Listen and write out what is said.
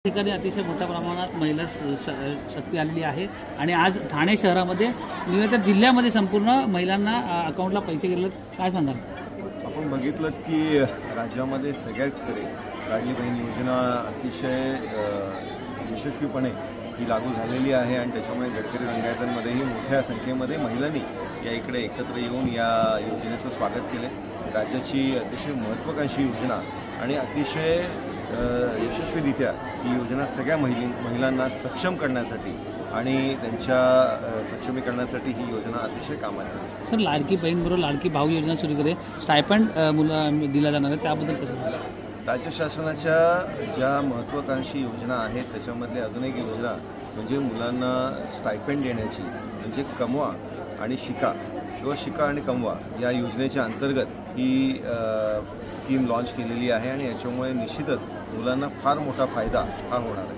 ठिकाणी अतिशय मोठ्या प्रमाणात महिला शक्ती आलेली आहे आणि आज ठाणे शहरामध्ये तर जिल्ह्यामध्ये संपूर्ण महिलांना अकाउंटला पैसे गेले. काय सांगाल? आपण बघितलं की राज्यामध्ये सगळ्याचकडे लाडली बहीण योजना अतिशय यशस्वीपणे ही लागू झालेली आहे आणि त्याच्यामुळे गडकरी रंगायतांमध्येही मोठ्या संख्येमध्ये महिलांनी या इकडे एकत्र येऊन या योजनेचं स्वागत केले. राज्याची अतिशय महत्त्वाकांक्षी योजना आणि अतिशय यशस्वीरित्या ही योजना सगळ्या महिलांना सक्षम करण्यासाठी आणि त्यांच्या सक्षमीकरणासाठी ही योजना अतिशय कामाची आहे. सर, लाडकी बहीणबरोबर लाडकी भाऊ योजना सुरू करे, स्टायपंड मुलं दिला जाणार आहे, त्याबद्दल कसं? राज्य शासनाच्या ज्या महत्त्वाकांक्षी योजना आहेत त्याच्यामधली अजून एक योजना म्हणजे मुलांना स्टायपेंड देण्याची, म्हणजे कमवा आणि शिका किंवा शिका आणि कमवा या योजनेच्या अंतर्गत ही स्कीम लॉन्च केलेली आहे आणि याच्यामुळे निश्चितच मुलांना फार मोठा फायदा हा होणार आहे.